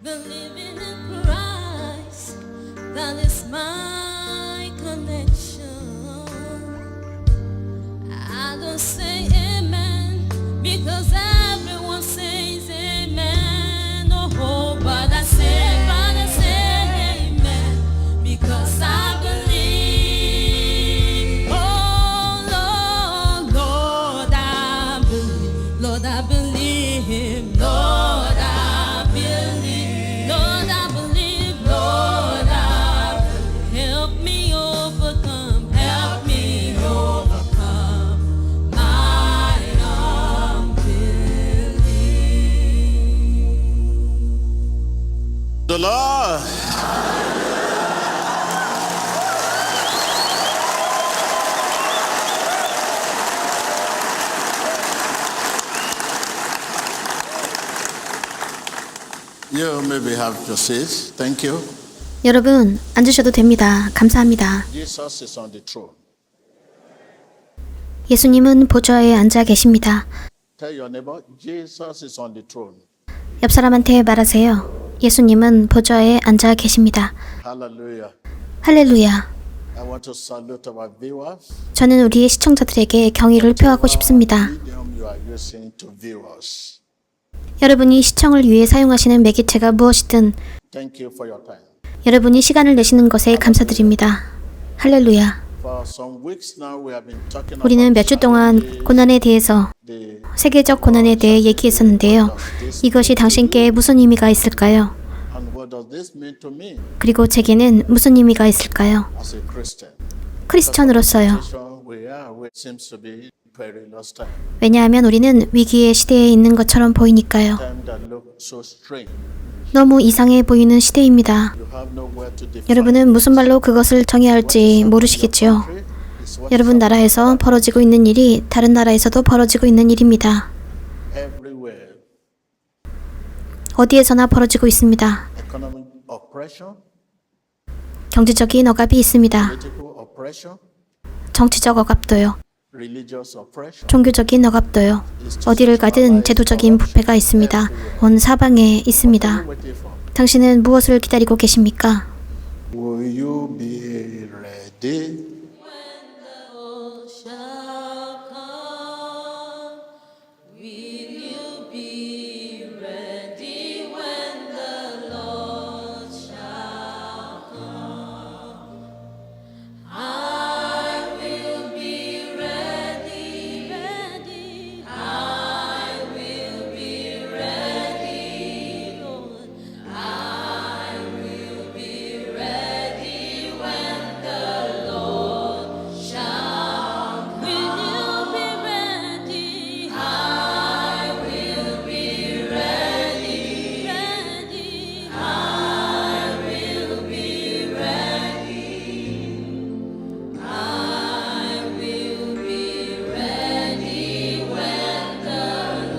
Believing in Christ, that is my connection. I don't say amen because everyone says amen. Oh, but I say amen because I believe. Oh, Lord, Lord, I believe. Lord, I believe. Lord, I believe. Lord, I believe. Lord, I believe. Help me overcome. Help me overcome my unbelief. The Lord. You maybe have your seats. Thank you. 여러분, 앉으셔도 됩니다. 감사합니다. Jesus is on the throne. 예수님은 보좌에 앉아 계십니다. Tell your neighbor, Jesus is on the throne. 옆 사람한테 말하세요. 예수님은 보좌에 앉아 계십니다. Hallelujah. 할렐루야. I want to salute our viewers. 저는 우리의 시청자들에게 경의를 표하고 싶습니다. Medium you are using to view us. 여러분이 시청을 위해 사용하시는 매개체가 무엇이든 Thank you for your time. 여러분이 시간을 내시는 것에 감사드립니다. 할렐루야. For some weeks now we have been talking 우리는 몇 주 동안 challenges, 고난에 대해서 the 세계적 고난에 대해 얘기했었는데요. 이것이 당신께 무슨 의미가 있을까요? and what does this mean to me 그리고 제게는 무슨 의미가 있을까요? as a Christian? 크리스천으로서요. We seems to be perilous time. 왜냐하면 우리는 위기의 시대에 있는 것처럼 보이니까요. Time that look so strange. 너무 이상해 보이는 시대입니다. You have nowhere to define. 여러분은 무슨 말로 그것을 정의해야 할지 모르시겠지요. 여러분 나라에서 벌어지고 있는 일이 다른 나라에서도 벌어지고 있는 일입니다. Everywhere. 어디에서나 벌어지고 있습니다. Economic oppression, 경제적인 억압이 있습니다. political oppression, 정치적 억압도요. religious oppression. 종교적인 억압도요. 어디를 가든 제도적인 부패가 있습니다. 온 사방에 있습니다. Waiting for. 당신은 무엇을 기다리고 계십니까? Will you be ready? Lord shall come, will you be ready when the Lord shall come? I will be ready, ready. I will be ready, Lord. I will be ready when the Lord shall come. Will you be ready? I will be ready, ready. I will be ready. I will be ready when the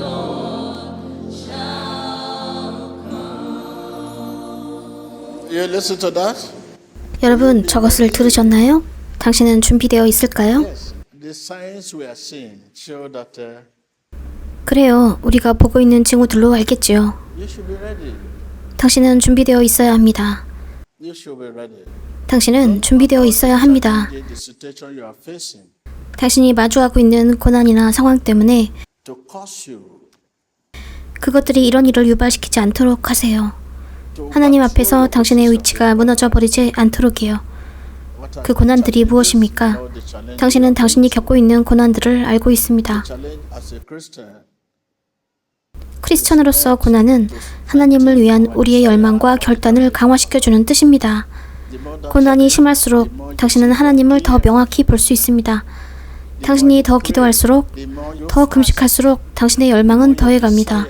Lord shall come. You listen to that? 여러분 저것을 들으셨나요? 당신은 준비되어 있을까요? Yes. The signs we are seeing show that 그래요. 우리가 보고 있는 징후들로 알겠지요. you should be ready. 당신은 준비되어 있어야 합니다. You should be ready. 당신은 준비되어 있어야 합니다. The situation you are facing 당신이 마주하고 있는 고난이나 상황 때문에 to cause you 그것들이 이런 일을 유발시키지 않도록 하세요. to 하나님 앞에서 당신의 위치가 무너져 버리지 않도록이요. what are 그 고난들이 무엇입니까? all the challenge 당신은 당신이 겪고 있는 고난들을 알고 있습니다. challenge as a Christian 크리스천으로서 고난은 하나님을 위한 우리의 열망과 결단을 강화시켜주는 뜻입니다. the more that 고난이 심할수록 당신은 하나님을 더 명확히 볼 수 있습니다. 당신이 더 기도할수록, the more you 더 금식할수록 당신의 열망은 더해갑니다.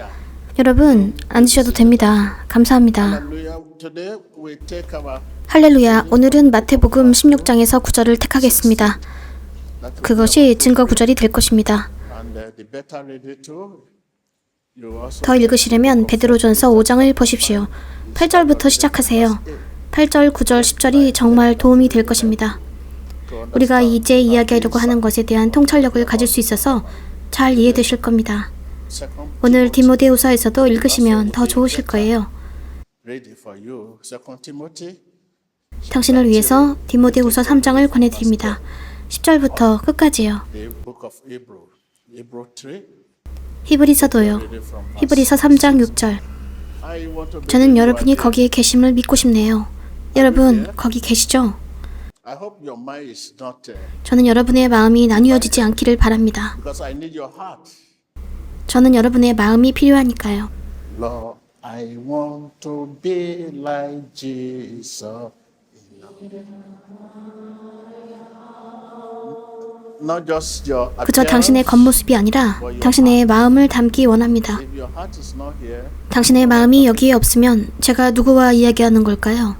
여러분, 앉으셔도 됩니다. 감사합니다. Hallelujah. Today we take our 할렐루야, 오늘은 마태복음 16장에서 구절을 택하겠습니다. 그것이 증거 구절이 될 것입니다. and the better ready to you also 더 읽으시려면 베드로전서 5장을 보십시오. 8절부터 시작하세요. 8절, 9절, 10절이 정말 도움이 될 것입니다. 우리가 이제 이야기하려고 하는 것에 대한 통찰력을 가질 수 있어서 잘 이해되실 겁니다. 오늘 디모데후서에서도 읽으시면 더 좋으실 거예요. read it for you. 2 Timothy 당신을 위해서 디모데후서 3장을 권해드립니다. 10절부터 끝까지요. the book of Hebrew. Hebrew 3. 히브리서도요. 히브리서 3장 6절. I want to 저는 believe 여러분이 you are 거기에 계심을 믿고 싶네요. 여러분, 거기 계시죠? there. I hope your mind is not 저는 여러분의 마음이 나뉘어지지 않기를 바랍니다. because I need your heart. 저는 여러분의 마음이 필요하니까요. Lord, I want to be like Jesus. Not just your 그저 appearance. 당신의 겉모습이 아니라 당신의 마음을 담기 원합니다. If your heart is not here, 당신의 마음이 여기에 없으면 제가 누구와 이야기하는 걸까요?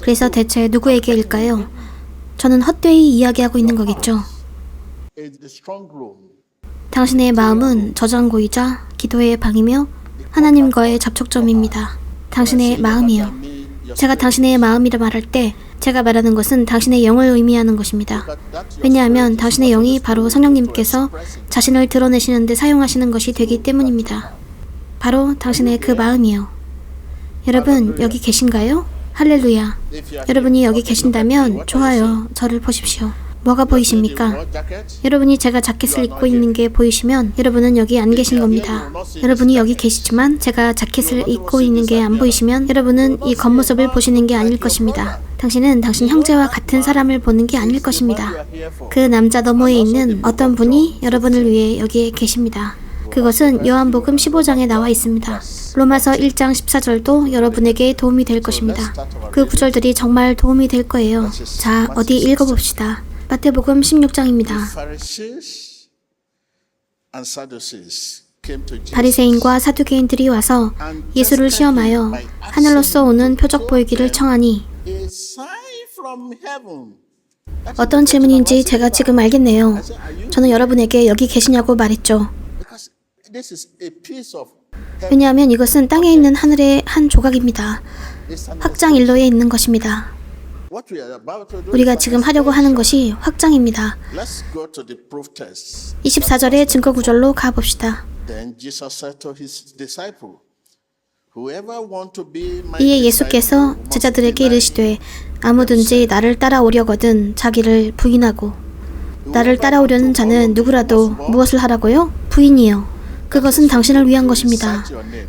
그래서 대체 누구에게일까요? 저는 헛되이 이야기하고 있는 거겠죠. it's the strong room. 당신의 마음은 저장고이자 기도의 방이며 하나님과의 접촉점입니다. 당신의 마음이요. 제가 당신의 마음이라 말할 때 제가 말하는 것은 당신의 영을 의미하는 것입니다. 왜냐하면 당신의 영이 바로 성령님께서 자신을 드러내시는 데 사용하시는 것이 되기 때문입니다. 바로 당신의 그 마음이요. 여러분, 여기 계신가요? 할렐루야. 여러분이 여기 계신다면 좋아요. 저를 보십시오. 뭐가 보이십니까? 여러분이 제가 자켓을 입고 있는 게 보이시면 여러분은 여기 안 계신 겁니다. 여러분이 여기 계시지만 제가 자켓을 입고 있는 게 안 보이시면 여러분은 이 겉모습을 보시는 게 아닐 것입니다. 당신은 당신 형제와 같은 사람을 보는 게 아닐 것입니다. 그 남자 너머에 있는 어떤 분이 여러분을 위해 여기에 계십니다. 그것은 요한복음 15장에 나와 있습니다. 로마서 1장 14절도 여러분에게 도움이 될 것입니다. 그 구절들이 정말 도움이 될 거예요. 자, 어디 읽어봅시다. 마태복음 16장입니다. Pharisees and Sadducees came to Jesus. 바리새인과 사두개인들이 와서 예수를 시험하여 하늘로서 오는 표적 보이기를 청하니 A sign from heaven. 어떤 질문인지 제가 지금 알겠네요. 저는 여러분에게 여기 계시냐고 말했죠. Because this is a piece of 왜냐하면 이것은 땅에 있는 하늘의 한 조각입니다. 확장 일로에 있는 것입니다. what we are about to do. 우리가 지금 하려고 하는 것이 확장입니다. Let's go to the proof text. 24절의 증거 구절로 가봅시다. Then Jesus said to his disciple, Whoever want to be my 이에 예수께서 disciple must 제자들에게 deny 이르시되 아무든지 나를 따라오려거든 자기를 부인하고 나를 따라오려는 자는 누구라도 무엇을 하라고요? 부인이요. 그것은 당신을 위한 것입니다.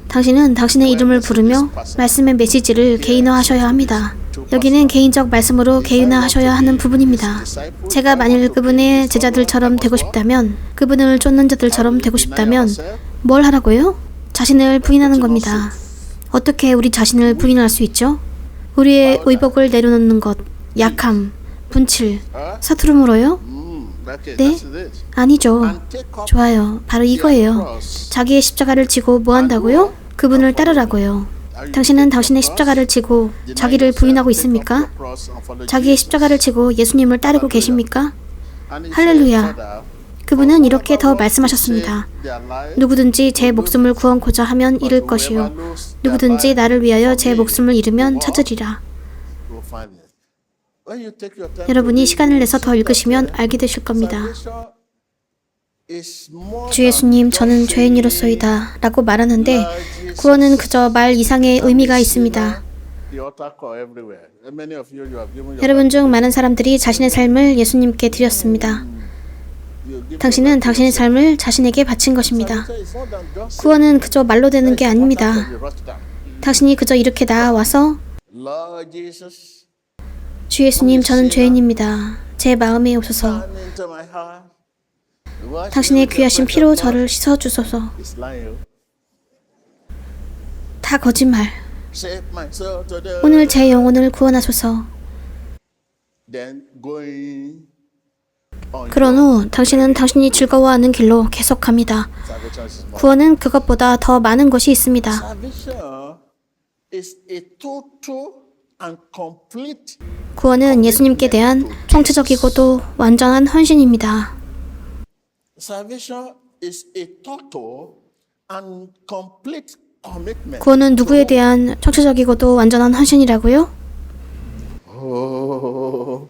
당신은 당신의 이름을 부르며 말씀의 메시지를 개인화하셔야 합니다. 여기는 개인적 말씀으로 개인화하셔야 하는 부분입니다. 제가 만일 그분의 제자들처럼 되고 싶다면, 그분을 쫓는 자들처럼 되고 싶다면 뭘 하라고요? 자신을 부인하는 겁니다. 어떻게 우리 자신을 부인할 수 있죠? 우리의 의복을 내려놓는 것, 약함, 분칠, 서투름으로요? Okay, 네? that's it. 아니죠. And take up 좋아요. 바로 이거예요. 자기의 십자가를 지고 뭐 한다고요? 그분을 따르라고요. 당신은 당신의 십자가를 지고 자기를 부인하고 있습니까? 자기의 십자가를 지고 예수님을 따르고 계십니까? 할렐루야. 그분은 이렇게 더 말씀하셨습니다. 누구든지 제 목숨을 구원코자 하면 잃을 것이요. 누구든지 나를 위하여 제 목숨을 잃으면 찾으리라. 여러분이 시간을 내서 더 읽으시면 알게 되실 겁니다. 주 예수님, 저는 죄인이로소이다 라고 말하는데 구원은 그저 말 이상의 의미가 있습니다. 여러분 중 많은 사람들이 자신의 삶을 예수님께 드렸습니다. 당신은 당신의 삶을 자신에게 바친 것입니다. 구원은 그저 말로 되는 게 아닙니다. 당신이 그저 이렇게 나아와서 주 예수님, 저는 죄인입니다. 제 마음에 오셔서 당신의 귀하신 피로 저를 씻어주소서. 다 거짓말. 오늘 제 영혼을 구원하소서. 그런 후 당신은 당신이 즐거워하는 길로 계속합니다. 구원은 그것보다 더 많은 것이 있습니다. 구원은 예수님께 대한 총체적이고도 완전한 헌신입니다. 구원은 누구에 대한 총체적이고도 완전한 헌신이라고요? Oh,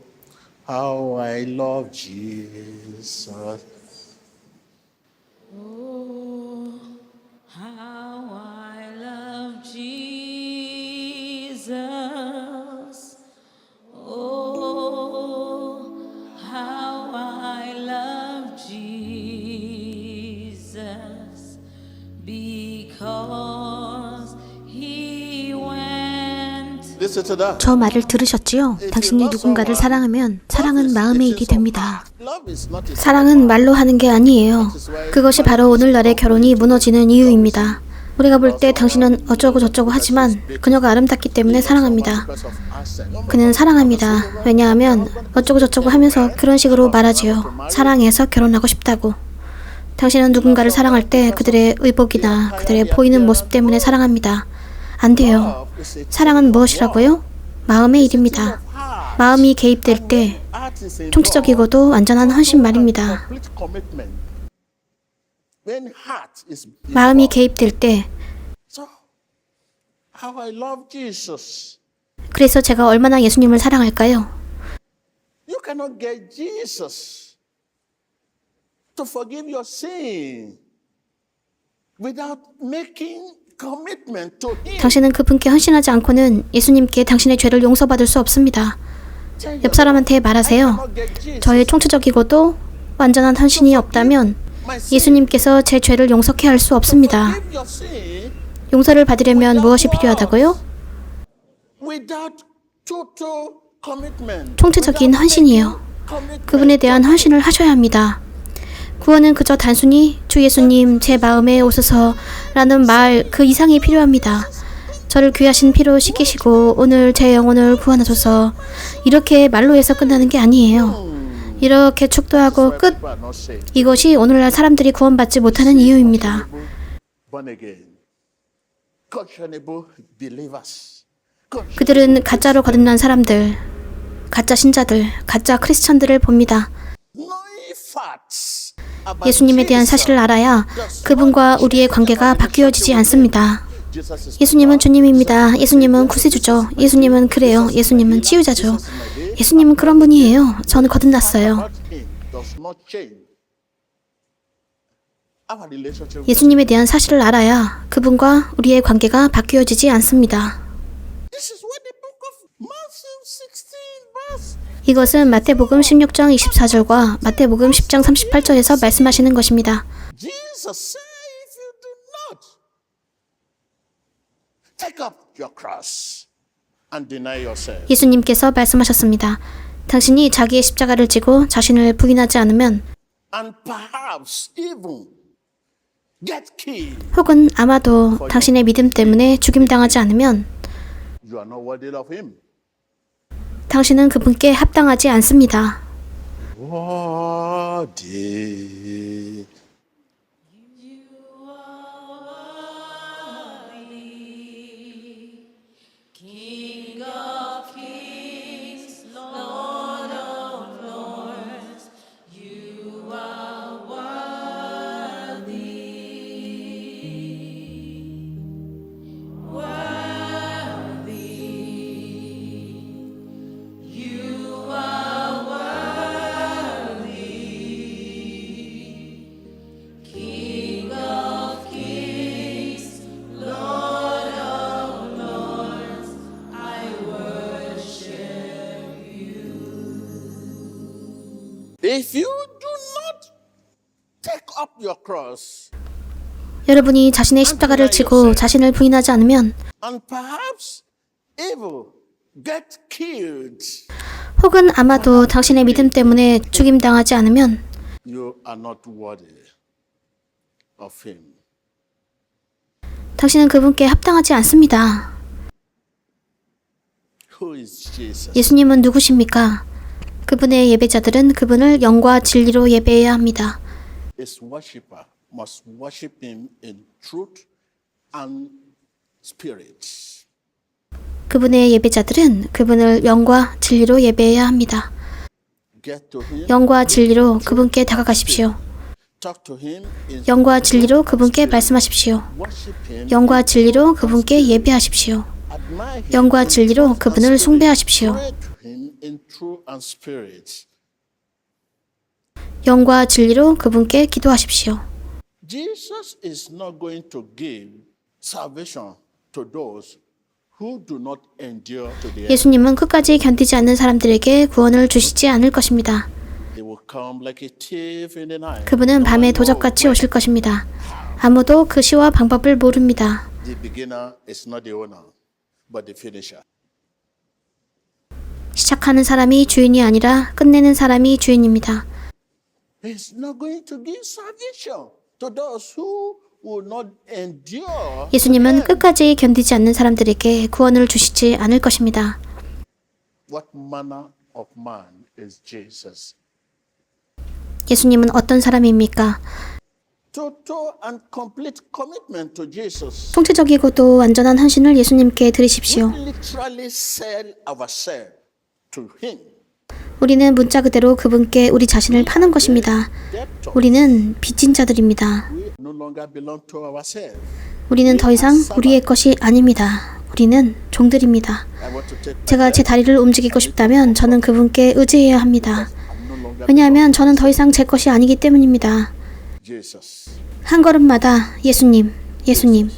how I love Jesus. How I love Jesus. because he went. Listen to that. 저 말을 들으셨지요? 당신이 누군가를 사랑하면 사랑은 마음의 일이 됩니다. Love is not a 사랑은 말로 하는 게 아니에요. 그것이 바로 오늘날의 결혼이 무너지는 이유입니다. 우리가 볼 때 당신은 어쩌고 저쩌고 하지만 그녀가 아름답기 때문에 사랑합니다. because of accent. 그는 사랑합니다. 왜냐하면 어쩌고 저쩌고 하면서 그런 식으로 말하지요. 사랑해서 결혼하고 싶다고. 당신은 누군가를 사랑할 때 그들의 의복이나 그들의 보이는 모습 때문에 사랑합니다. 안 돼요. 사랑은 무엇이라고요? 마음의 일입니다. 마음이 개입될 때 Art is 총체적이고도 완전한 헌신 말입니다. complete commitment. When heart is 마음이 개입될 때 so how I love Jesus. 그래서 제가 얼마나 예수님을 사랑할까요? You cannot get Jesus to forgive your sin without making commitment to Him. 당신은 그분께 헌신하지 않고는 예수님께 당신의 죄를 용서받을 수 없습니다. 옆 사람한테 말하세요. 저의 총체적이고도 완전한 헌신이 없다면 예수님께서 제 죄를 용서케 할 수 없습니다. Forgive your sin 용서를 받으려면 무엇이 필요하다고요? without total commitment. 총체적인 헌신이에요. 그분에 대한 헌신을 하셔야 합니다. 구원은 그저 단순히 주 예수님 제 마음에 오소서 라는 말 그 이상이 필요합니다. 저를 귀하신 피로 씻기시고 오늘 제 영혼을 구원하소서 이렇게 말로 해서 끝나는 게 아니에요. 이렇게 축도하고 끝. But not saved. 이것이 오늘날 사람들이 구원받지 못하는 이유입니다. Born again. Questionable believers. 그들은 가짜로 거듭난 사람들, 가짜 신자들, 가짜 크리스천들을 봅니다. Knowing facts about 예수님에 대한 사실을 알아야 그분과 우리의 관계가 바뀌어지지 않습니다. Jesus is 예수님은 주님입니다. 예수님은 구세주죠. 예수님은 그래요. 예수님은 치유자죠. 예수님은 그런 분이에요. 저는 거듭났어요. not Him does not change. Our relationship with 예수님에 대한 사실을 알아야 그분과 우리의 관계가 바뀌어지지 않습니다. This is what the book of Matthew 16 verse. 이것은 마태복음 16장 24절과 마태복음 10장 38절에서 말씀하시는 것입니다. Jesus said, if you do not take up your cross and deny yourself, 예수님께서 말씀하셨습니다. 당신이 자기의 십자가를 지고 자신을 부인하지 않으면 and perhaps even get killed, 혹은 아마도 당신의 믿음 때문에 죽임당하지 않으면 you are not worthy of Him. 당신은 그분께 합당하지 않습니다. Worthy. King of kings, Lord of lords, you are worthy. Worthy. You are worthy. King of kings, Lord of lords, I worship you. If you do not take up your cross 여러분이 자신의 십자가를 지고 자신을 부인하지 않으면 and perhaps even get killed, 혹은 아마도 당신의 믿음 때문에 죽임당하지 않으면 you are not worthy of Him. 당신은 그분께 합당하지 않습니다. Who is Jesus? 예수님은 누구십니까? 그분의 예배자들은 그분을 영과 진리로 예배해야 합니다. His worshipper must worship Him in truth and spirit. 그분의 예배자들은 그분을 영과 진리로 예배해야 합니다. Get to Him, 영과 진리로 그분께 다가가십시오. talk to Him in 영과 진리로 그분께 말씀하십시오. worship Him, 영과 진리로 그분께 예배하십시오. admire Him, 영과 진리로 그분을 숭배하십시오. pray to Him in truth and spirit. 영과 진리로 그분께 기도하십시오. Jesus is not going to give salvation to those who do not endure to the end. 예수님은 끝까지 견디지 않는 사람들에게 구원을 주시지 않을 것입니다. He will come like a thief in the night. 그분은 밤에 도적같이 오실 것입니다. 아무도 그 시와 방법을 모릅니다. The beginner is not the owner, but the finisher. 시작하는 사람이 주인이 아니라 끝내는 사람이 주인입니다. He's not going to give salvation to those who will not endure. 예수님은 끝까지 견디지 않는 사람들에게 구원을 주시지 않을 것입니다. What manner of man is Jesus? 예수님은 어떤 사람입니까? Total and complete commitment to Jesus. 통치적이고도 완전한 헌신을 예수님께 드리십시오. We literally sell ourselves to Him. 우리는 문자 그대로 그분께 우리 자신을 파는 것입니다. Debtors. 우리는 빚진 자들입니다. We no longer belong to ourselves. 우리는 더 이상 우리의 것이 아닙니다. 우리는 종들입니다. I want to take my 제가 제 다리를 움직이고 싶다면 저는 그분께 의지해야 합니다. I'm no longer 왜냐하면 저는 더 이상 제 것이 아니기 때문입니다. Jesus. 한 걸음마다 예수님, 예수님.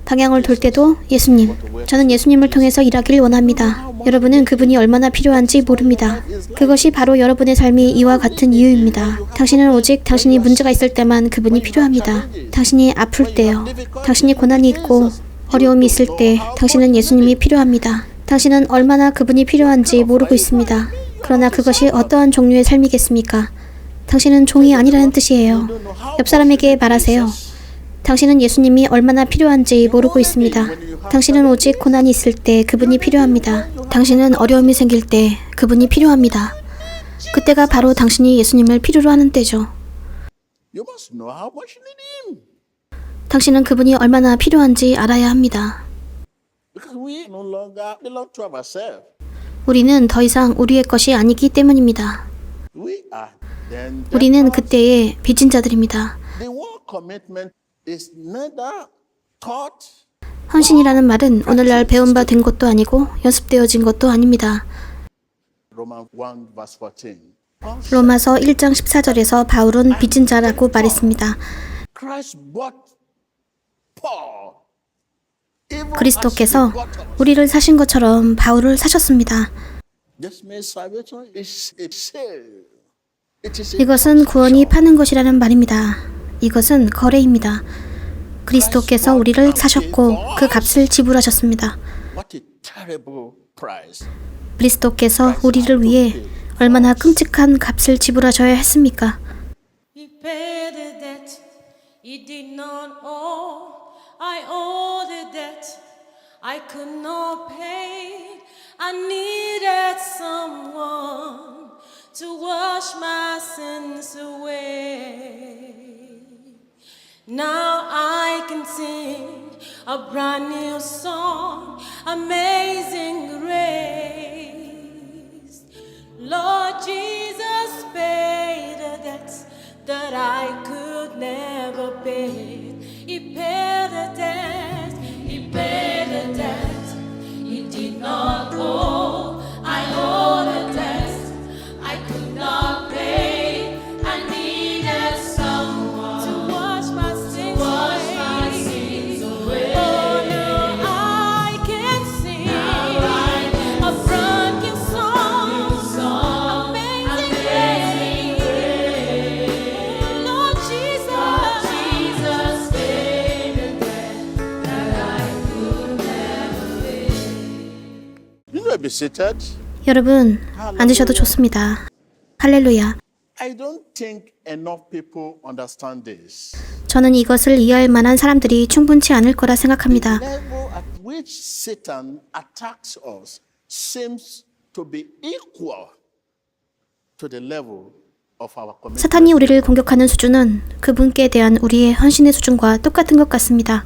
방향을 돌 때도 예수님. 저는 예수님을 통해서 일하기를 원합니다. 여러분은 그분이 얼마나 필요한지 모릅니다. 그것이 바로 여러분의 삶이 이와 같은 이유입니다. 당신은 오직 당신이 문제가 있을 때만 그분이 필요합니다. 당신이 아플 때요. 당신이 고난이 있고 어려움이 있을 때 당신은 예수님이 필요합니다. 당신은 얼마나 그분이 필요한지 모르고 있습니다. 그러나 그것이 어떠한 종류의 삶이겠습니까? 당신은 종이 아니라는 뜻이에요. 옆 사람에게 말하세요. 당신은 예수님이 얼마나 필요한지 모르고 있습니다. 당신은 오직 고난이 있을 때 그분이 필요합니다. 당신은 어려움이 생길 때 그분이 필요합니다. 그때가 바로 당신이 예수님을 필요로 하는 때죠. You must know how much you need Him. 당신은 그분이 얼마나 필요한지 알아야 합니다. Because we no longer belong to ourselves. 우리는 더 이상 우리의 것이 아니기 때문입니다. We are then 우리는 그때의 빚진 자들입니다. the word commitment is neither taught 헌신이라는 말은 오늘날 배운 바 된 것도 아니고 연습되어진 것도 아닙니다. Romans 1 verse 14. 로마서 1장 14절에서 바울은 빚진 자라고 말했습니다. Christ bought Paul. Even 그리스도께서 as he bought us. 우리를 사신 것처럼 바울을 사셨습니다. This means salvation is a sale. It is a 이것은 구원이 파는 것이라는 말입니다. 이것은 거래입니다. 그리스도께서 우리를 사셨고 그 값을 지불하셨습니다. What a terrible price. 그리스도께서 우리를 위해 얼마나 끔찍한 값을 지불하셔야 했습니까? He paid the debt he did not owe. I owe the debt I could not pay. I needed someone to wash my sins away. Now I can sing a brand new song, Amazing Grace. Lord Jesus paid a debt that I could never pay. He paid the debt, He paid the debt He did not owe. I owe the debt I could not pay. I needed someone to wash my sins away. Oh, now I can sing a brand new song, Amazing Grace. Lord Jesus paid the debt that I could never pay. You may be seated. 여러분, 앉으셔도 좋습니다. 할렐루야. I don't think enough people understand this. 저는 이것을 이해할 만한 사람들이 충분치 않을 거라 생각합니다. The level at which Satan attacks us seems to be equal to the level of our commitment. 사탄이 우리를 공격하는 수준은 그분께 대한 우리의 헌신의 수준과 똑같은 것 같습니다.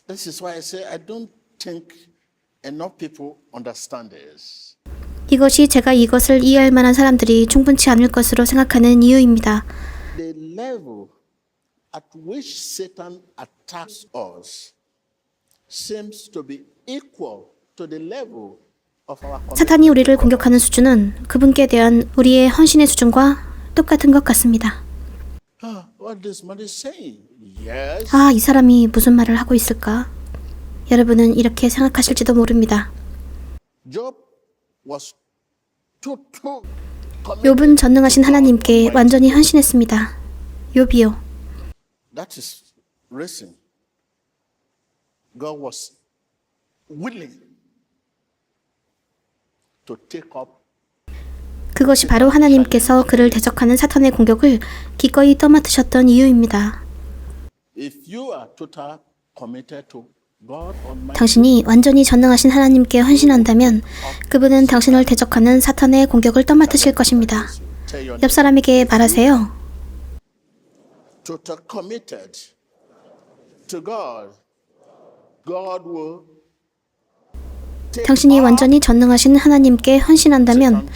This is why I say I don't think enough people understand this. 이것이 제가 이것을 이해할 만한 사람들이 충분치 않을 것으로 생각하는 이유입니다. The level at which Satan attacks us seems to be equal to the level of our commitment. 사탄이 우리를 공격하는 수준은 그분께 대한 우리의 헌신의 수준과 똑같은 것 같습니다. What this man is saying? Yes. 아, 이 사람이 무슨 말을 하고 있을까? 여러분은 이렇게 생각하실지도 모릅니다. Job was total 욥은 전능하신 하나님께 완전히 헌신했습니다. 욥이요. That is risen, God was willing to take up. 그것이 바로 하나님께서 그를 대적하는 사탄의 공격을 기꺼이 떠맡으셨던 이유입니다. If you are total committed to God Almighty, 당신이 완전히 전능하신 하나님께 헌신한다면 그분은 당신을 대적하는 사탄의 공격을 떠맡으실 것입니다. tell your 옆 사람에게 말하세요. total committed to God, God will take 당신이 up 완전히 전능하신 하나님께 헌신한다면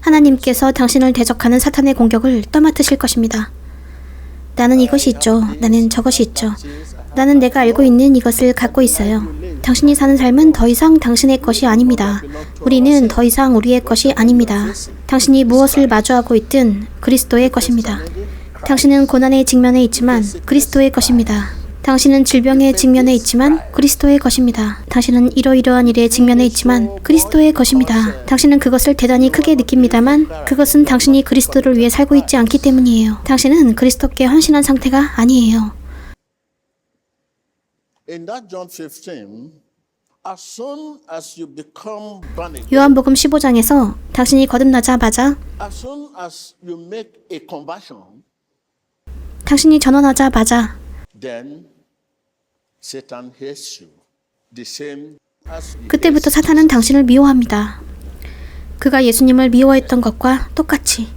하나님께서 당신을 대적하는 사탄의 공격을 떠맡으실 것입니다. 나는 이것이 있죠. 나는 저것이 있죠. 나는 내가 알고 있는 이것을 갖고 있어요. 당신이 사는 삶은 더 이상 당신의 것이 아닙니다. 우리는 더 이상 우리의 것이 아닙니다. 당신이 무엇을 마주하고 있든 그리스도의 것입니다. 당신은 고난에 직면해 있지만 그리스도의 것입니다. 당신은 질병에 직면해 있지만 그리스도의 것입니다. 당신은 이러이러한 일에 직면해 있지만 그리스도의 것입니다. 당신은 그것을 대단히 크게 느낍니다만 그것은 당신이 그리스도를 위해 살고 있지 않기 때문이에요. 당신은 그리스도께 헌신한 상태가 아니에요. in that John 15, as soon as you become born again, 요한복음 15장에서 당신이 거듭나자마자 as soon as you make a conversion, 당신이 전원하자마자 then Satan hates you the same as he 그때부터 hates 사탄은 당신을 미워합니다. 그가 예수님을 미워했던 것과 똑같이.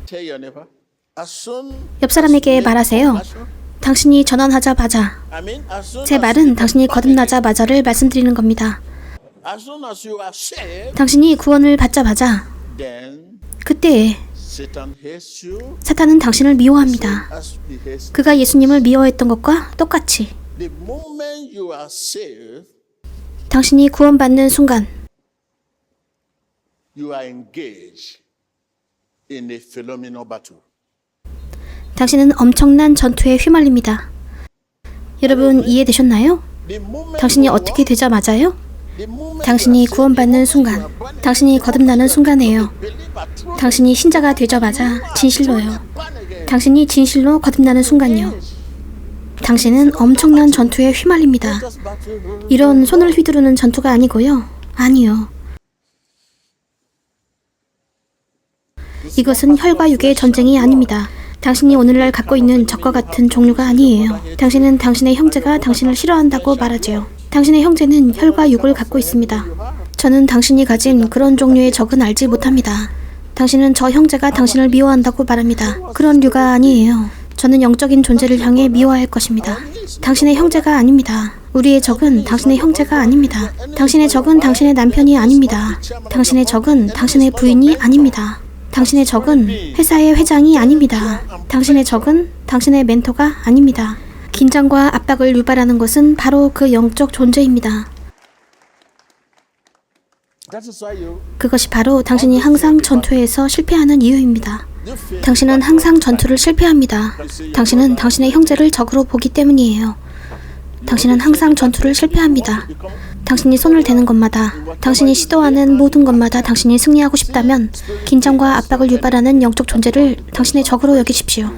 Tell your neighbor, as soon 옆 사람에게 말하세요. 당신이 전원하자마자. I mean, as soon 제 as 말은 당신이 거듭나자마자를 말씀드리는 겁니다. as soon as you are saved, 당신이 구원을 받자마자 then 그때에 Satan hates you 사탄은 당신을 미워합니다. as he hates. 그가 예수님을 미워했던 것과 똑같이. The moment you are saved, 당신이 구원받는 순간 you are engaged in a phenomenal battle. 당신은 엄청난 전투에 휘말립니다. 여러분 이해되셨나요? The moment 당신이 you 어떻게 되자마자요? the moment 당신이 구원받는 순간, 당신이 거듭나는 순간에요. 당신이 신자가 되자마자 진실로요. 당신이 진실로 거듭나는 순간요. 당신은 엄청난 전투에 휘말립니다. 이런 손을 휘두르는 전투가 아니고요. 아니요. 이것은 혈과 육의 전쟁이 아닙니다. 당신이 오늘날 갖고 있는 적과 같은 종류가 아니에요. 당신은 당신의 형제가 당신을 싫어한다고 말하지요. 당신의 형제는 혈과 육을 갖고 있습니다. 저는 당신이 가진 그런 종류의 적은 알지 못합니다. 당신은 저 형제가 당신을 미워한다고 말합니다. 그런 류가 아니에요. 저는 영적인 존재를 향해 미워할 것입니다. 당신의 형제가 아닙니다. 우리의 적은 당신의 형제가 아닙니다. 당신의 적은 당신의 남편이 아닙니다. 당신의 적은 당신의 부인이 아닙니다. 당신의 적은 회사의 회장이 아닙니다. 당신의 적은 당신의 멘토가 아닙니다. 긴장과 압박을 유발하는 것은 바로 그 영적 존재입니다. that is why 그것이 바로 당신이 항상 전투에서 실패하는 이유입니다. 당신은 항상 전투를 실패합니다. 당신은 당신의 형제를 적으로 보기 때문이에요. 당신은 항상 전투를 실패합니다. 당신이 손을 대는 것마다, 당신이 시도하는 모든 것마다 당신이 승리하고 싶다면 긴장과 압박을 유발하는 영적 존재를 당신의 적으로 여기십시오.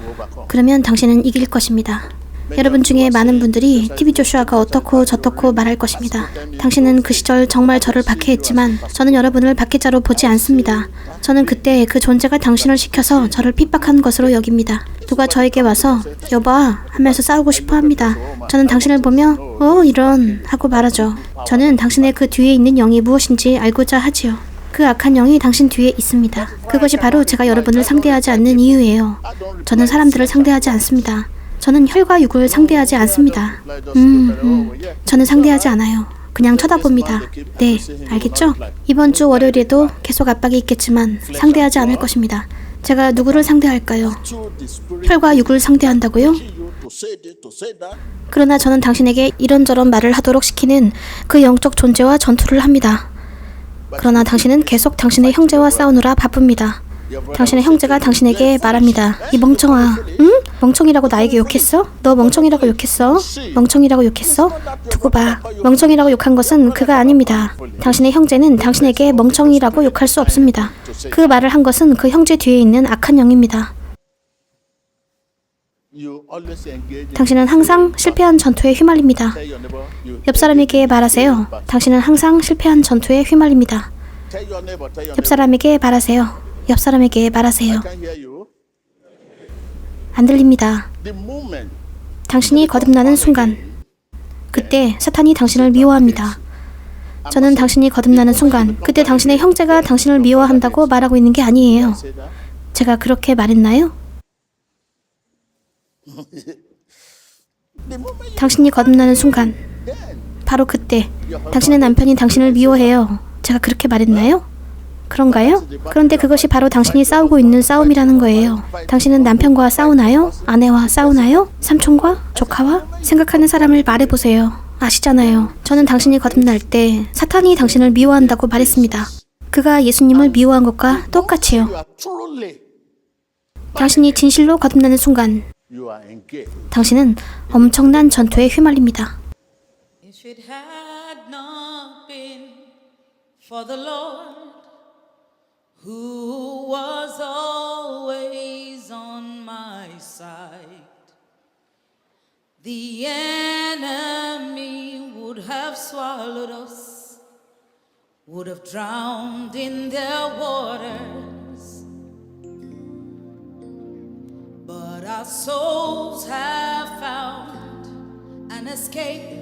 그러면 당신은 이길 것입니다. 여러분 중에 많은 분들이 TV 조슈아가 어떻고 저떻고 말할 것입니다. 당신은 그 시절 정말 저를 박해했지만 저는 여러분을 박해자로 보지 않습니다. 저는 그때 그 존재가 당신을 시켜서 저를 핍박한 것으로 여깁니다. 누가 저에게 와서 여봐 하면서 싸우고 싶어 합니다. 저는 당신을 보며 이런 하고 말하죠. 저는 당신의 그 뒤에 있는 영이 무엇인지 알고자 하지요. 그 악한 영이 당신 뒤에 있습니다. 그것이 바로 제가 여러분을 상대하지 않는 이유예요. 저는 사람들을 상대하지 않습니다. 저는 혈과 육을 상대하지 않습니다. 저는 상대하지 않아요. 그냥 쳐다봅니다. 네, 알겠죠? 이번 주 월요일에도 계속 압박이 있겠지만 상대하지 않을 것입니다. 제가 누구를 상대할까요? 혈과 육을 상대한다고요? 그러나 저는 당신에게 이런저런 말을 하도록 시키는 그 영적 존재와 전투를 합니다. 그러나 당신은 계속 당신의 형제와 싸우느라 바쁩니다. 당신의 형제가 당신에게 말합니다. 이 멍청아, 응? 멍청이라고 나에게 욕했어? 너 멍청이라고 욕했어? 멍청이라고 욕했어? 두고 봐. 멍청이라고 욕한 것은 그가 아닙니다. 당신의 형제는 당신에게 멍청이라고 욕할 수 없습니다. 그 말을 한 것은 그 형제 뒤에 있는 악한 영입니다. You always engage in 당신은 항상 실패한 전투에 휘말립니다. tell your neighbor you 옆 사람에게 말하세요. 당신은 항상 실패한 전투에 휘말립니다. tell your neighbor 옆 사람에게 말하세요. 옆 사람에게 말하세요. I can hear you. 안 들립니다. The moment 당신이 거듭나는 순간, 그때 사탄이 당신을 미워합니다. 저는 당신이 거듭나는 순간, 그때 당신의 형제가 당신을 미워한다고 말하고 있는 게 아니에요. say that 제가 그렇게 말했나요? the moment 당신이 거듭나는 순간, then 바로 그때 당신의 남편이 당신을 미워해요. 제가 그렇게 말했나요? 그런가요? 그런데 그것이 바로 당신이 싸우고 있는 싸움이라는 거예요. 당신은 남편과 싸우나요? 아내와 싸우나요? 삼촌과? 조카와? 생각하는 사람을 말해보세요. 아시잖아요. 저는 당신이 거듭날 때 사탄이 당신을 미워한다고 말했습니다. 그가 예수님을 미워한 것과 똑같이요. you are truly 당신이 진실로 거듭나는 순간, you are engaged. 당신은 엄청난 전투에 휘말립니다. If it had not been for the Lord, who was always on my side, the enemy would have swallowed us, would have drowned in their waters. But our souls have found an escape,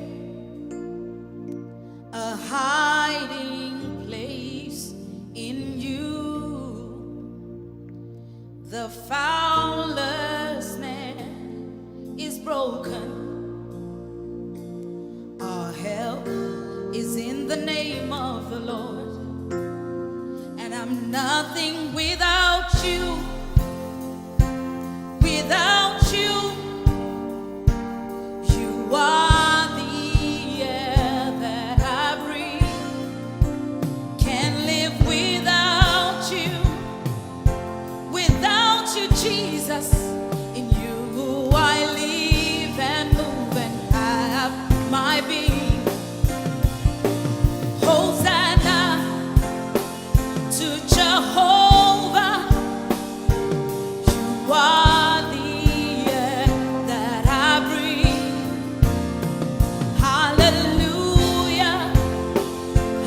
a hiding place in you. The foulest snare is broken. Our help is in the name of the Lord. And I'm nothing without you. Without you, you are the air that I breathe. Can't live without you. Without you, Jesus. In you I live and move and have my being. Hosanna to Jehovah. You are the air that I breathe. Hallelujah,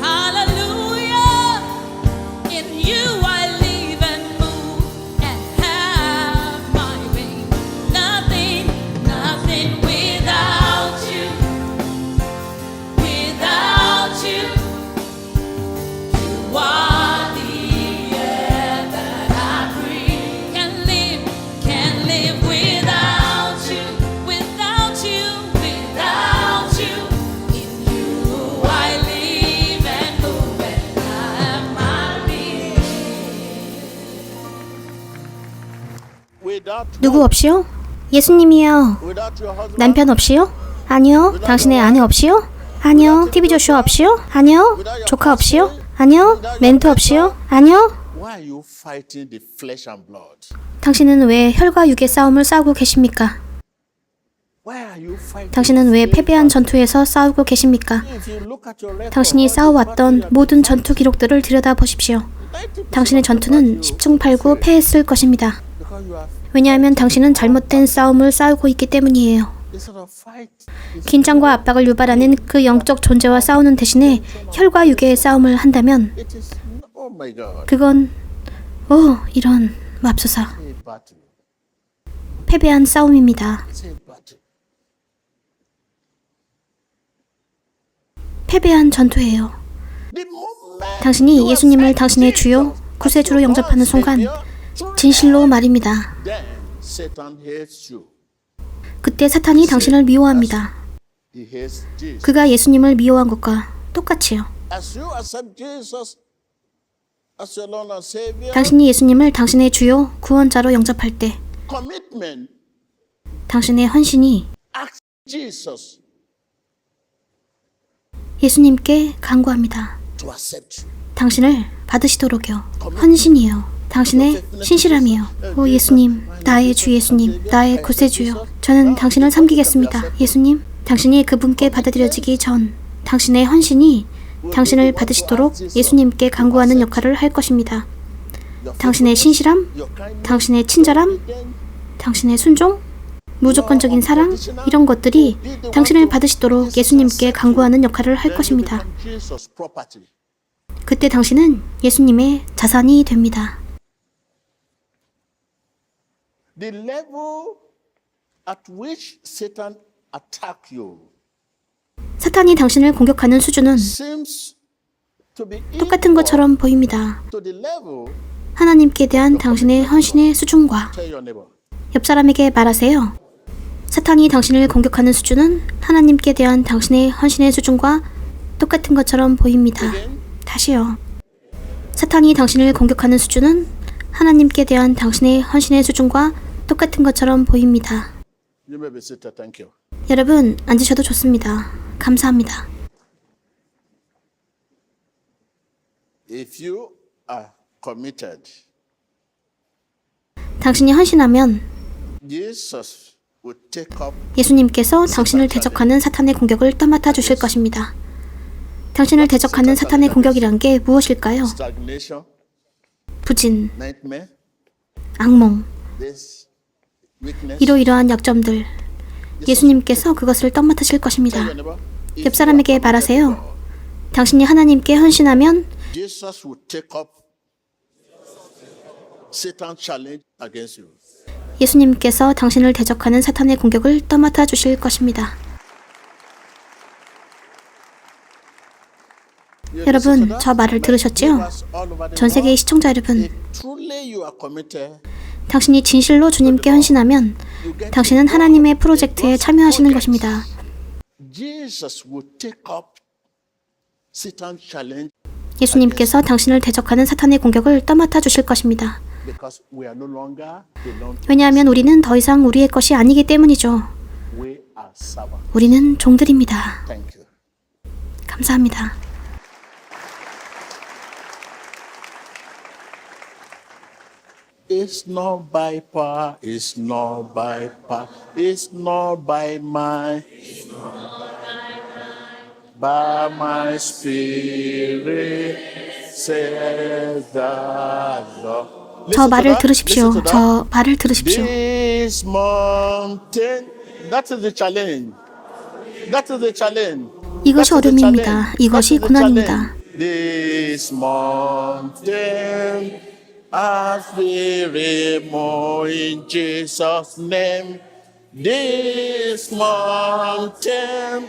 hallelujah. In you I live and move and have my being. Nothing, nothing without you. Without you, you are the air that I breathe. Can't live without you. Without you, without you. In you I live and move and have my being. Without 누구 없이요? 예수님이요. without your husband, 남편 없이요? 아니요. 당신의 아내 없이요? 아니요. TV 조슈아 없이요? 아니요. 조카 없이요? 아니요. 멘토 없이요? 아니요. why are you fighting the flesh and blood? 당신은 왜 혈과 육의 싸움을 싸우고 계십니까? Why are you fighting? 당신은 왜 패배한 전투에서 싸우고 계십니까? If you look at your record, 당신이 싸워왔던 모든 전투 기록들을 들여다보십시오. 90% 당신의 전투는 10중 8구 패했을 것입니다. because you are 왜냐하면 당신은 잘못된 싸움을 싸우고 있기 때문이에요. instead of fight. 긴장과 압박을 유발하는 그 영적 존재와 싸우는 대신에 혈과 육의 싸움을 한다면 It is oh my God, 그건 이런 맙소사 it's a battle. 패배한 싸움입니다. It's a battle. 패배한 전투예요. The moment 당신이 you 예수님을 accept 당신의 주요 Jesus 구세주로 as your 영접하는 Lord, 순간 Savior, 진실로 말입니다. then Satan hates you. 그때 사탄이 당신을 미워합니다. He hates Jesus. 그가 예수님을 미워한 것과 똑같이요. As you accept Jesus as your Lord and Savior, 당신이 예수님을 당신의 주요 구원자로 영접할 때 commitment, 당신의 헌신이 ask Jesus 예수님께 간구합니다. to accept you. 당신을 받으시도록요. 헌신이요. 당신의 신실함이요. 오 예수님, 나의 주 예수님, 나의 구세주요. 저는 당신을 섬기겠습니다. 예수님, 당신이 그분께 받아들여지기 전 당신의 헌신이 당신을 받으시도록 예수님께 간구하는 역할을 할 것입니다. 당신의 신실함, Your kindness, 당신의 친절함, 당신의 순종, 무조건적인 사랑, 이런 것들이 당신을 받으시도록 예수님께 강구하는 역할을 할 것입니다. 그때 당신은 예수님의 자산이 됩니다. The level at which Satan attack you 사탄이 당신을 공격하는 수준은 seems to be 똑같은 것처럼 보입니다. to the level. 하나님께 대한 당신의 헌신의 수준과 Tell your neighbor. 옆 사람에게 말하세요. 사탄이 당신을 공격하는 수준은 하나님께 대한 당신의 헌신의 수준과 똑같은 것처럼 보입니다. 다시요. 사탄이 당신을 공격하는 수준은 하나님께 대한 당신의 헌신의 수준과 똑같은 것처럼 보입니다. You may be seated. Thank you. 여러분, 앉으셔도 좋습니다. 감사합니다. If you are committed, 당신이 헌신하면 Jesus will take up 예수님께서 당신을 대적하는 사탄의 공격을 떠맡아 주실 것입니다. 당신을 대적하는 사탄의 공격이란 게 무엇일까요? stagnation, 부진, nightmare, 악몽, this weakness. 이러이러한 약점들. 예수님께서 그것을 떠맡으실 것입니다. Tell your neighbor. If 옆 사람에게 말하세요. 당신이 하나님께 헌신하면 Jesus will take up Satan's challenge against you. 예수님께서 당신을 대적하는 사탄의 공격을 떠맡아 주실 것입니다. 여러분, 저 말을 들으셨지요? 전 세계의 시청자 여러분, Truly you are committed. 당신이 진실로 주님께 헌신하면 당신은 하나님의 프로젝트에 참여하시는 것입니다. Jesus will take up Satan's challenge 예수님께서 당신을 대적하는 사탄의 공격을 떠맡아 주실 것입니다. because we are no longer belong. 왜냐하면 우리는 더 이상 우리의 것이 아니기 때문이죠. We are servants. 우리는 종들입니다. Thank you. 감사합니다. It's not by power, it's not by power, it's not by might, by my spirit, says the Lord. 저 Listen to 말을 that. 들으십시오. Listen to that. 저 말을 들으십시오. This mountain, that is the challenge. That is the challenge. 이것이 That is the 어려움입니다. challenge. 이것이 That is the 고난입니다. challenge. This mountain, as we remove in Jesus' name. This mountain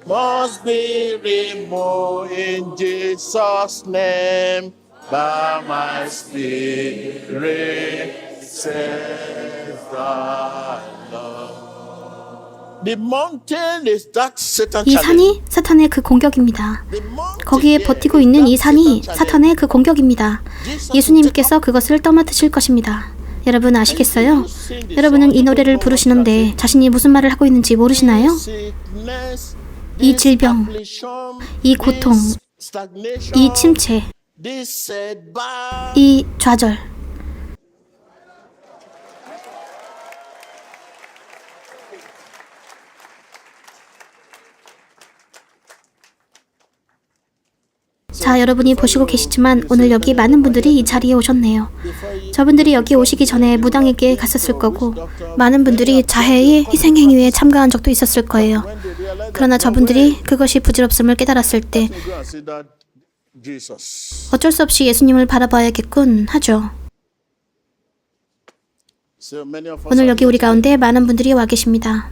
must be removed in Jesus' name. By my spirit, says the Lord. The mountain is that Satan 이 challenge. 산이 사탄의 그 공격입니다. The mountain 거기에 there 버티고 is 있는 that 이 산이 Satan challenge. 사탄의 그 공격입니다. 예수님께서 그것을 떠맡으실 것입니다. 여러분 아시겠어요? 여러분은 이 노래를 부르시는데 자신이 무슨 말을 하고 있는지 모르시나요? Sickness, 이 질병, affliction, 이 고통, stagnation, 이 침체, this setback. 이 좌절. 자, 여러분이 보시고 계시지만 오늘 여기 많은 분들이 이 자리에 오셨네요. 저분들이 여기 오시기 전에 무당에게 갔었을 거고 많은 분들이 자해의 희생행위에 참가한 적도 있었을 거예요. 그러나 저분들이 그것이 부질없음을 깨달았을 때 Go and see that Jesus. 어쩔 수 없이 예수님을 바라봐야겠군 하죠. So many of us 오늘 are 여기 우리 가운데 많은 분들이 와 계십니다.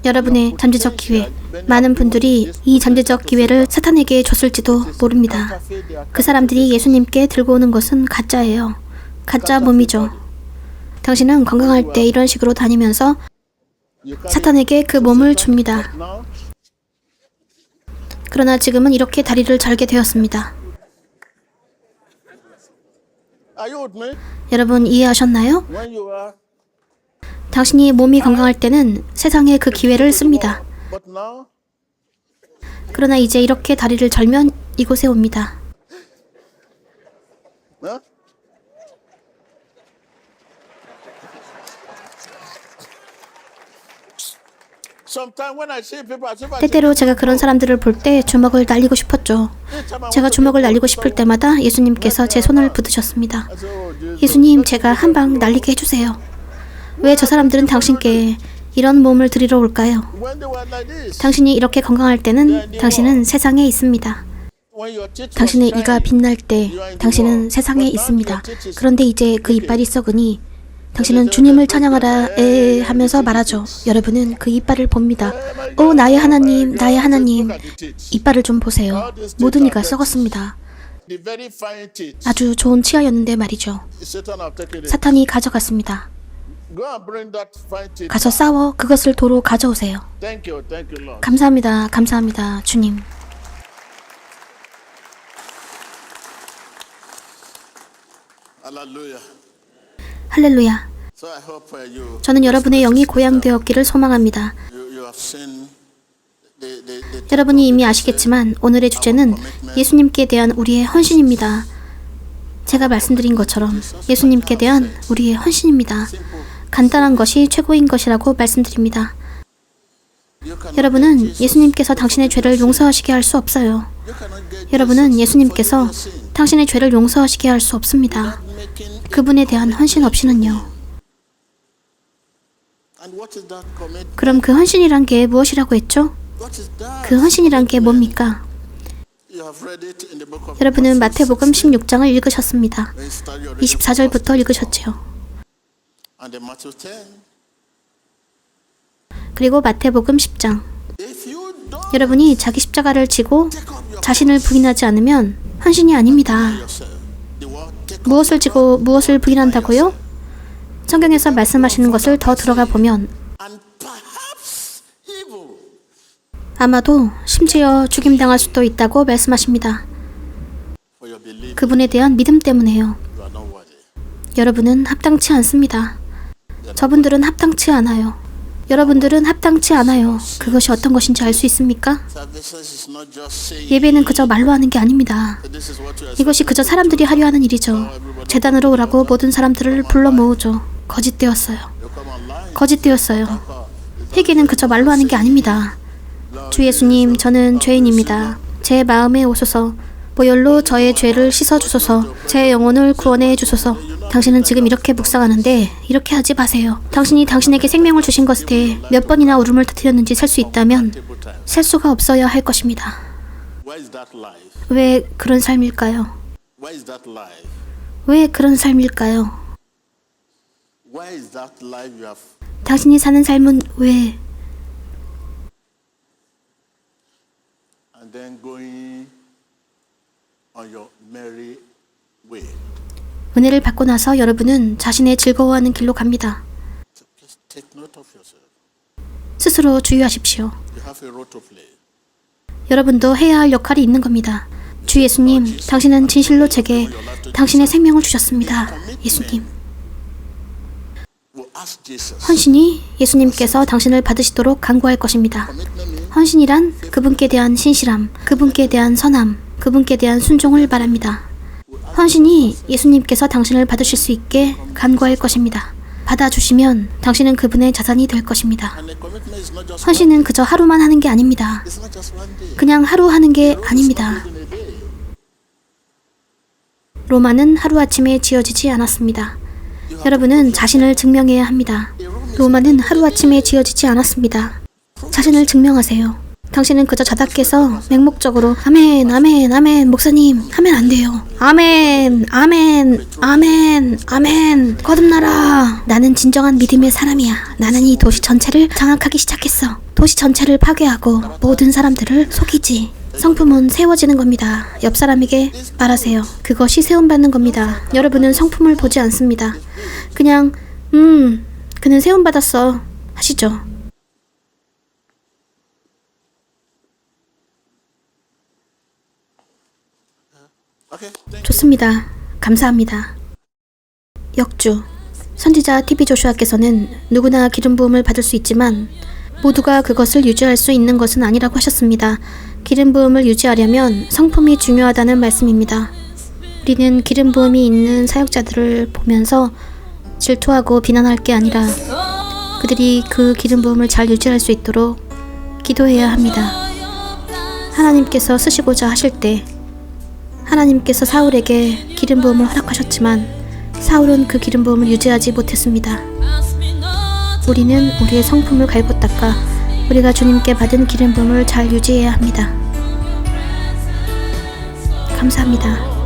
여러분의 잠재적 기회, 많은 분들이 이 잠재적 기회를 사탄에게 줬을지도 모릅니다. 그 사람들이 예수님께 들고 오는 것은 가짜예요. 가짜 몸이죠. 당신은 건강할 때 이런 식으로 다니면서 사탄에게 그 몸을 줍니다. now. 그러나 지금은 이렇게 다리를 절게 되었습니다. Are you with me? 여러분 이해하셨나요? When you are, 당신이 몸이 건강할 때는 세상에 그 기회를 씁니다. but now, 그러나 이제 이렇게 다리를 절면 이곳에 옵니다. huh? Sometimes when I see people, I say, 때때로 제가 그런 사람들을 볼 때 주먹을 날리고 싶었죠. 제가 주먹을 날리고 싶을 때마다 예수님께서 제 손을 붙드셨습니다. 예수님, 제가 한 방 날리게 해주세요. 왜 저 사람들은 당신께 이런 몸을 드리러 올까요? When they were like this, 당신이 이렇게 건강할 때는 당신은 세상에 있습니다. when your teeth 당신의 was 이가 shining, 빛날 때 당신은 세상에 있습니다. 그런데 이제 그 이빨이 썩으니 당신은 주님을 찬양하라 에 하면서 말하죠. 여러분은 그 이빨을 봅니다. 오 나의 하나님, 나의 하나님, 이빨을 좀 보세요. 모든 이가 썩었습니다. the very fine teeth, 아주 좋은 치아였는데 말이죠. Satan have taken it. 사탄이 가져갔습니다. Go and bring that fine teeth. 가서 싸워 그것을 도로 가져오세요. Thank you, Lord. 감사합니다. 감사합니다. 주님. Hallelujah. 할렐루야. So I hope you 저는 여러분의 영이 고양되었기를 소망합니다. you have seen the 여러분이 이미 아시겠지만 오늘의 주제는 예수님께 대한 우리의 헌신입니다. 제가 말씀드린 것처럼 예수님께 대한 우리의 헌신입니다. 간단한 것이 최고인 것이라고 말씀드립니다. 여러분은 예수님께서 당신의 죄를 용서하시게 할 수 없어요. 여러분은 예수님께서 당신의 죄를 용서하시게 할 수 없습니다. 그분에 대한 헌신 없이는요. and what is that commit? 그럼 그 헌신이란 게 무엇이라고 했죠? What is that? 그 헌신이란 게 뭡니까? You have read it in the book of 여러분은 마태복음 16장을 읽으셨습니다. When you start your reading 24절부터 읽으셨지요. and then Matthew 10. 그리고 마태복음 10장. If you don't 여러분이 자기 십자가를 지고 take up your 자신을 부인하지 않으면 헌신이 아닙니다. yourself, the word take up 무엇을 지고 무엇을 부인한다고요? 성경에서 말씀하시는 것을 더 들어가 보면 and perhaps evil. 아마도 심지어 죽임당할 수도 있다고 말씀하십니다. For your belief, 그분에 대한 믿음 때문에요. you are not worthy. 여러분은 합당치 않습니다. 저분들은 합당치 않아요. 여러분들은 합당치 않아요. 그것이 어떤 것인지 알 수 있습니까? Salvation is not just saying 예배는 그저 말로 하는 게 아닙니다. this is what you are 이것이 그저 사람들이 하려 하는 일이죠. 재단으로 오라고 모든 사람들을 불러 모으죠. 거짓되었어요. you come online. 거짓되었어요. 회개는 그저 말로 하는 게 아닙니다. 주 예수님, 저는 죄인입니다. 제 마음에 오소서. 보혈로 저의 죄를 씻어주소서. 제 영혼을 구원해 주소서. 당신은 지금 이렇게 묵상하는데 이렇게 하지 마세요. 당신이 당신에게 생명을 주신 것에 몇 번이나 울음을 터뜨렸는지 셀 수 있다면 셀 수가 없어야 할 것입니다. Where is that life? 왜 그런 삶일까요? Where is that life? 왜 그런 삶일까요? Where is that life you have? 당신이 사는 삶은 왜 And then going on your merry way. 은혜를 받고 나서 여러분은 자신의 즐거워하는 길로 갑니다. So please take note of yourself. 스스로 주의하십시오. You have a role to play. 여러분도 해야 할 역할이 있는 겁니다. 주 예수님, 당신은 진실로 제게 당신의 생명을 주셨습니다. 예수님. We'll ask Jesus. 헌신이 예수님께서 당신을 받으시도록 간구할 것입니다. Commitment means 헌신이란 그분께 대한 신실함, 그분께 대한 선함, 그분께 대한 순종을 말합니다. 헌신이 예수님께서 당신을 받으실 수 있게 간구할 것입니다. 받아주시면 당신은 그분의 자산이 될 것입니다. and the commitment is not just 헌신은 그저 하루만 하는 게 아닙니다. it's not just one day. 그냥 하루 하는 게 아닙니다. In a day. 로마는 하루아침에 지어지지 않았습니다. 여러분은 자신을 증명해야 합니다. 로마는 하루아침에 지어지지 않았습니다. 자신을 증명하세요. 당신은 그저 자다 깨서 맹목적으로 아멘, 아멘, 아멘, 목사님 하면 안 돼요. 아멘, 아멘, 아멘, 아멘, 거듭나라. 나는 진정한 믿음의 사람이야. 나는 이 도시 전체를 장악하기 시작했어. 도시 전체를 파괴하고 모든 사람들을 속이지. 성품은 세워지는 겁니다. 옆 사람에게 말하세요. 그것이 세움받는 겁니다. 여러분은 성품을 보지 않습니다. 그냥 그는 세움받았어 하시죠. Okay. 좋습니다. 감사합니다. 역주 선지자 TV 조슈아께서는 누구나 기름 부음을 받을 수 있지만 모두가 그것을 유지할 수 있는 것은 아니라고 하셨습니다. 기름 부음을 유지하려면 성품이 중요하다는 말씀입니다. 우리는 기름 부음이 있는 사역자들을 보면서 질투하고 비난할 게 아니라 그들이 그 기름 부음을 잘 유지할 수 있도록 기도해야 합니다. 하나님께서 쓰시고자 하실 때 하나님께서 사울에게 기름 부음을 허락하셨지만 사울은 그 기름 부음을 유지하지 못했습니다. 우리는 우리의 성품을 갈고 닦아 우리가 주님께 받은 기름 부음을 잘 유지해야 합니다. 감사합니다.